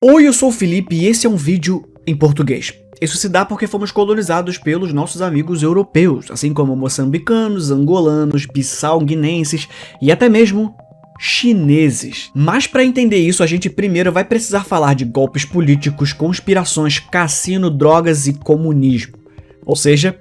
Oi, eu sou o Felipe e esse é um vídeo em português. Isso se dá porque fomos colonizados pelos nossos amigos europeus, assim como moçambicanos, angolanos, bissau-guinenses e até mesmo chineses. Mas para entender isso, a gente primeiro vai precisar falar de golpes políticos, conspirações, cassino, drogas e comunismo. Ou seja,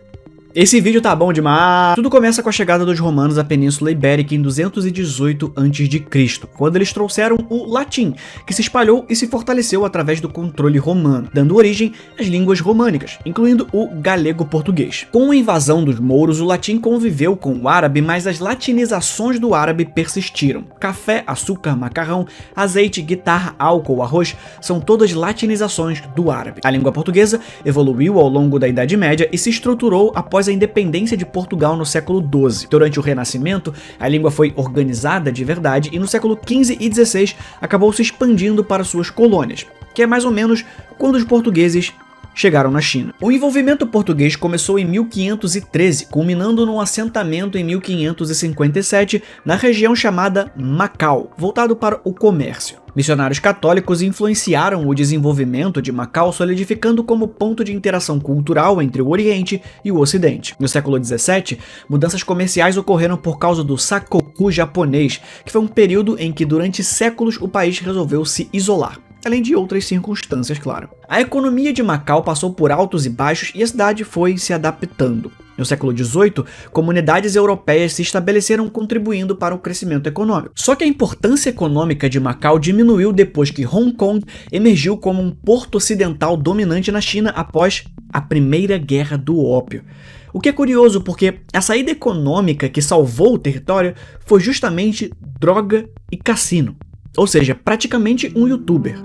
esse vídeo tá bom demais! Tudo começa com a chegada dos romanos à Península Ibérica em 218 a.C., quando eles trouxeram o latim, que se espalhou e se fortaleceu através do controle romano, dando origem às línguas românicas, incluindo o galego-português. Com a invasão dos mouros, o latim conviveu com o árabe, mas as latinizações do árabe persistiram. Café, açúcar, macarrão, azeite, guitarra, álcool, arroz, são todas latinizações do árabe. A língua portuguesa evoluiu ao longo da Idade Média e se estruturou após a independência de Portugal no século XII. Durante o Renascimento, a língua foi organizada de verdade e no século XV e XVI acabou se expandindo para suas colônias, que é mais ou menos quando os portugueses chegaram na China. O envolvimento português começou em 1513, culminando num assentamento em 1557 na região chamada Macau, voltado para o comércio. Missionários católicos influenciaram o desenvolvimento de Macau, solidificando como ponto de interação cultural entre o Oriente e o Ocidente. No século XVII, mudanças comerciais ocorreram por causa do Sakoku japonês, que foi um período em que durante séculos o país resolveu se isolar. Além de outras circunstâncias, claro. A economia de Macau passou por altos e baixos e a cidade foi se adaptando. No século XVIII, comunidades europeias se estabeleceram contribuindo para o crescimento econômico. Só que a importância econômica de Macau diminuiu depois que Hong Kong emergiu como um porto ocidental dominante na China após a Primeira Guerra do Ópio. O que é curioso porque a saída econômica que salvou o território foi justamente droga e cassino. Ou seja, praticamente um youtuber.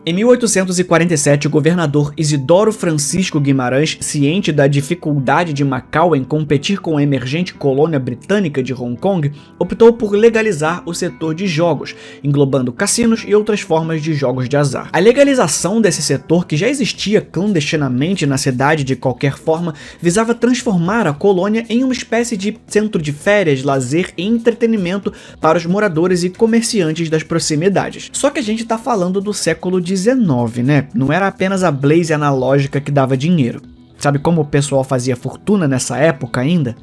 Em 1847, o governador Isidoro Francisco Guimarães, ciente da dificuldade de Macau em competir com a emergente colônia britânica de Hong Kong, optou por legalizar o setor de jogos, englobando cassinos e outras formas de jogos de azar. A legalização desse setor, que já existia clandestinamente na cidade de qualquer forma, visava transformar a colônia em uma espécie de centro de férias, lazer e entretenimento para os moradores e comerciantes das proximidades. Só que a gente tá falando do século XIX, né? Não era apenas a Blaze analógica que dava dinheiro. Sabe como o pessoal fazia fortuna nessa época ainda?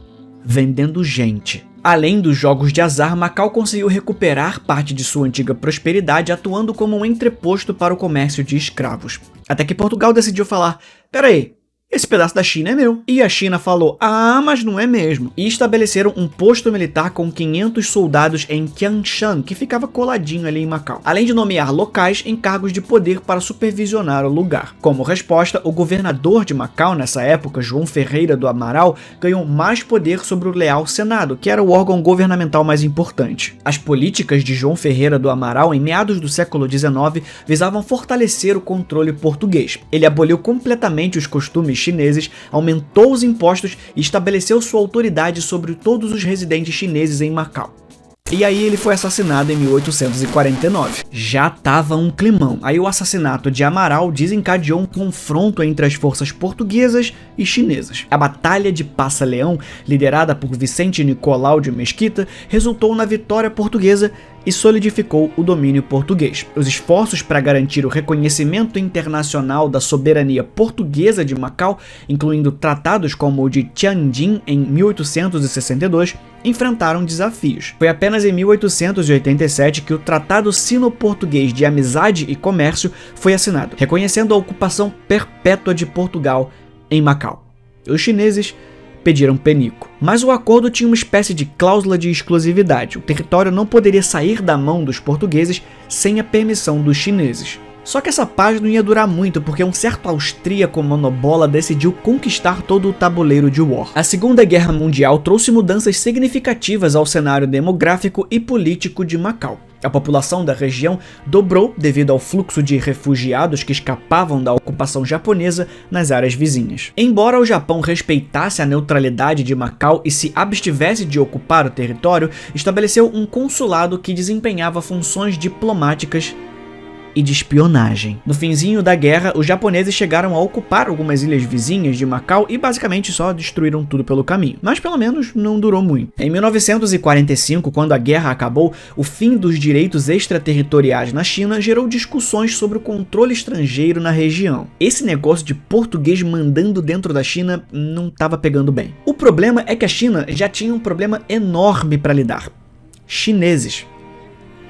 Vendendo gente. Além dos jogos de azar, Macau conseguiu recuperar parte de sua antiga prosperidade atuando como um entreposto para o comércio de escravos. Até que Portugal decidiu falar: peraí, esse pedaço da China é meu. E a China falou: ah, mas não é mesmo. E estabeleceram um posto militar com 500 soldados em Qianshan, que ficava coladinho ali em Macau. Além de nomear locais em cargos de poder para supervisionar o lugar. Como resposta, o governador de Macau nessa época, João Ferreira do Amaral, ganhou mais poder sobre o Leal Senado, que era o órgão governamental mais importante. As políticas de João Ferreira do Amaral, em meados do século XIX, visavam fortalecer o controle português. Ele aboliu completamente os costumes chineses, aumentou os impostos e estabeleceu sua autoridade sobre todos os residentes chineses em Macau. E aí ele foi assassinado em 1849. Já tava um climão. Aí o assassinato de Amaral desencadeou um confronto entre as forças portuguesas e chinesas. A Batalha de Passa-Leão, liderada por Vicente Nicolau de Mesquita, resultou na vitória portuguesa e solidificou o domínio português. Os esforços para garantir o reconhecimento internacional da soberania portuguesa de Macau, incluindo tratados como o de Tianjin em 1862, enfrentaram desafios. Foi apenas em 1887 que o Tratado Sino-Português de Amizade e Comércio foi assinado, reconhecendo a ocupação perpétua de Portugal em Macau. Os chineses pediram penico. Mas o acordo tinha uma espécie de cláusula de exclusividade. O território não poderia sair da mão dos portugueses sem a permissão dos chineses. Só que essa paz não ia durar muito, porque um certo austríaco monobola decidiu conquistar todo o tabuleiro de War. A Segunda Guerra Mundial trouxe mudanças significativas ao cenário demográfico e político de Macau. A população da região dobrou devido ao fluxo de refugiados que escapavam da ocupação japonesa nas áreas vizinhas. Embora o Japão respeitasse a neutralidade de Macau e se abstivesse de ocupar o território, estabeleceu um consulado que desempenhava funções diplomáticas e de espionagem. No finzinho da guerra, os japoneses chegaram a ocupar algumas ilhas vizinhas de Macau e basicamente só destruíram tudo pelo caminho. Mas pelo menos não durou muito. Em 1945, quando a guerra acabou, o fim dos direitos extraterritoriais na China gerou discussões sobre o controle estrangeiro na região. Esse negócio de português mandando dentro da China não estava pegando bem. O problema é que a China já tinha um problema enorme para lidar. Chineses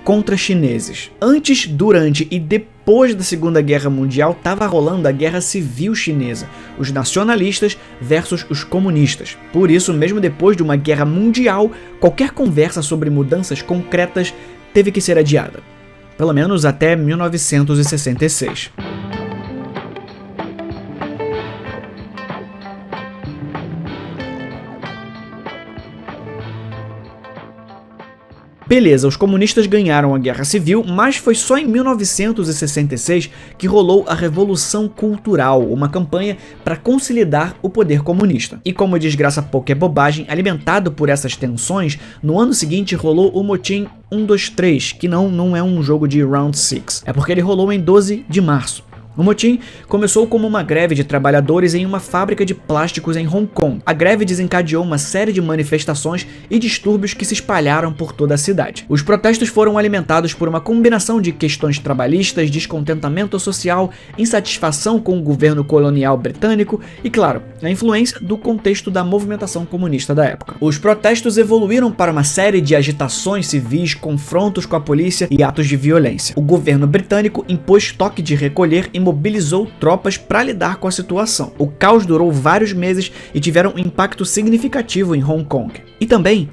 contra chineses. Antes, durante e depois da Segunda Guerra Mundial estava rolando a Guerra Civil Chinesa, os nacionalistas versus os comunistas. Por isso, mesmo depois de uma guerra mundial, qualquer conversa sobre mudanças concretas teve que ser adiada. Pelo menos até 1966. Beleza, os comunistas ganharam a Guerra Civil, mas foi só em 1966 que rolou a Revolução Cultural, uma campanha para consolidar o poder comunista. E como desgraça pouca é bobagem, alimentado por essas tensões, no ano seguinte rolou o motim 123, que não é um jogo de Round 6, é porque ele rolou em 12 de março. O motim começou como uma greve de trabalhadores em uma fábrica de plásticos em Hong Kong. A greve desencadeou uma série de manifestações e distúrbios que se espalharam por toda a cidade. Os protestos foram alimentados por uma combinação de questões trabalhistas, descontentamento social, insatisfação com o governo colonial britânico e, claro, a influência do contexto da movimentação comunista da época. Os protestos evoluíram para uma série de agitações civis, confrontos com a polícia e atos de violência. O governo britânico impôs toque de recolher e mobilizou tropas para lidar com a situação. O caos durou vários meses e tiveram um impacto significativo em Hong Kong. E também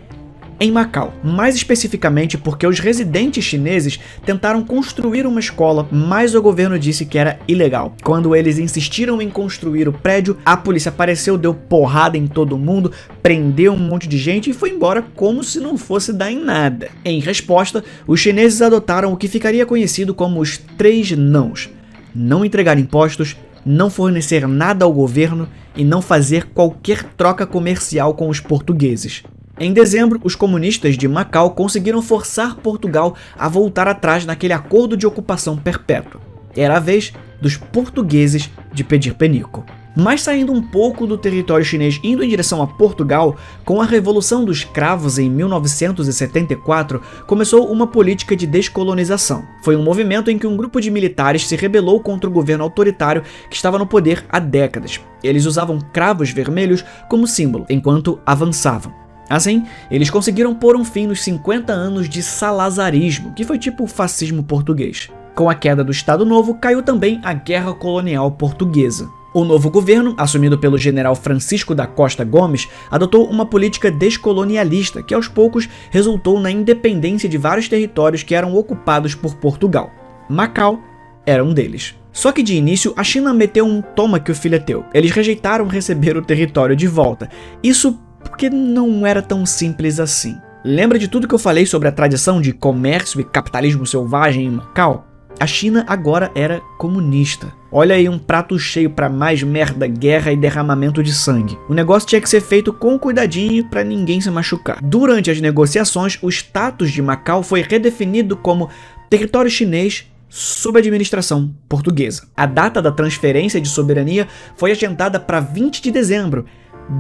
em Macau, mais especificamente porque os residentes chineses tentaram construir uma escola, mas o governo disse que era ilegal. Quando eles insistiram em construir o prédio, a polícia apareceu, deu porrada em todo mundo, prendeu um monte de gente e foi embora como se não fosse dar em nada. Em resposta, os chineses adotaram o que ficaria conhecido como os 3 nãos: não entregar impostos, não fornecer nada ao governo e não fazer qualquer troca comercial com os portugueses. Em dezembro, os comunistas de Macau conseguiram forçar Portugal a voltar atrás naquele acordo de ocupação perpétua. Era a vez dos portugueses de pedir penico. Mas saindo um pouco do território chinês indo em direção a Portugal, com a Revolução dos Cravos em 1974, começou uma política de descolonização. Foi um movimento em que um grupo de militares se rebelou contra o governo autoritário que estava no poder há décadas. Eles usavam cravos vermelhos como símbolo, enquanto avançavam. Assim, eles conseguiram pôr um fim nos 50 anos de salazarismo, que foi tipo o fascismo português. Com a queda do Estado Novo, caiu também a Guerra Colonial Portuguesa. O novo governo, assumido pelo general Francisco da Costa Gomes, adotou uma política descolonialista que aos poucos resultou na independência de vários territórios que eram ocupados por Portugal. Macau era um deles. Só que de início a China meteu um toma que o filho é teu. Eles rejeitaram receber o território de volta. Isso porque não era tão simples assim. Lembra de tudo que eu falei sobre a tradição de comércio e capitalismo selvagem em Macau? A China agora era comunista. Olha aí um prato cheio para mais merda, guerra e derramamento de sangue. O negócio tinha que ser feito com cuidadinho para ninguém se machucar. Durante as negociações, o status de Macau foi redefinido como território chinês sob administração portuguesa. A data da transferência de soberania foi agendada para 20 de dezembro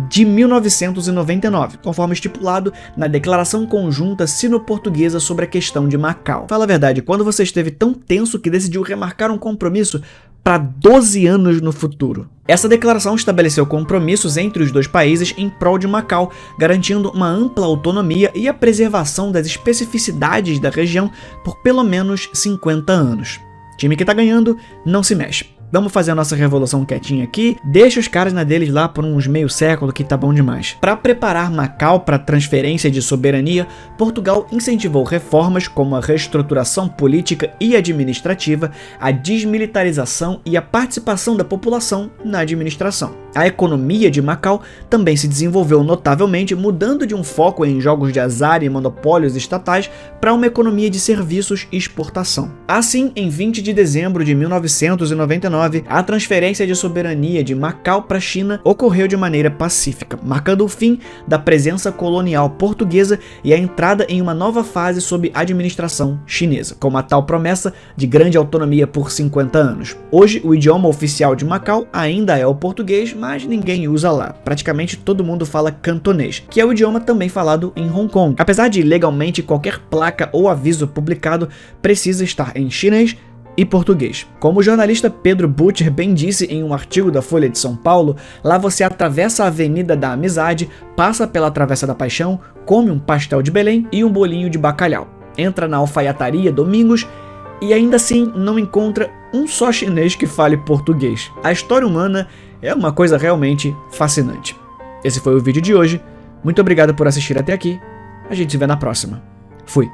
de 1999, conforme estipulado na Declaração Conjunta Sino-Portuguesa sobre a questão de Macau. Fala a verdade, quando você esteve tão tenso que decidiu remarcar um compromisso para 12 anos no futuro? Essa declaração estabeleceu compromissos entre os dois países em prol de Macau, garantindo uma ampla autonomia e a preservação das especificidades da região por pelo menos 50 anos. Time que tá ganhando não se mexe. Vamos fazer a nossa revolução quietinha aqui, deixa os caras na deles lá por uns meio século que tá bom demais. Para preparar Macau para a transferência de soberania, Portugal incentivou reformas como a reestruturação política e administrativa, a desmilitarização e a participação da população na administração. A economia de Macau também se desenvolveu notavelmente, mudando de um foco em jogos de azar e monopólios estatais para uma economia de serviços e exportação. Assim, em 20 de dezembro de 1999, a transferência de soberania de Macau para a China ocorreu de maneira pacífica, marcando o fim da presença colonial portuguesa e a entrada em uma nova fase sob administração chinesa, com a tal promessa de grande autonomia por 50 anos. Hoje, o idioma oficial de Macau ainda é o português, mas ninguém usa lá. Praticamente todo mundo fala cantonês, que é o idioma também falado em Hong Kong. Apesar de legalmente qualquer placa ou aviso publicado precisa estar em chinês e português. Como o jornalista Pedro Butcher bem disse em um artigo da Folha de São Paulo, lá você atravessa a Avenida da Amizade, passa pela Travessa da Paixão, come um pastel de Belém e um bolinho de bacalhau. Entra na alfaiataria Domingos e ainda assim não encontra um só chinês que fale português. A história humana é uma coisa realmente fascinante. Esse foi o vídeo de hoje. Muito obrigado por assistir até aqui. A gente se vê na próxima. Fui.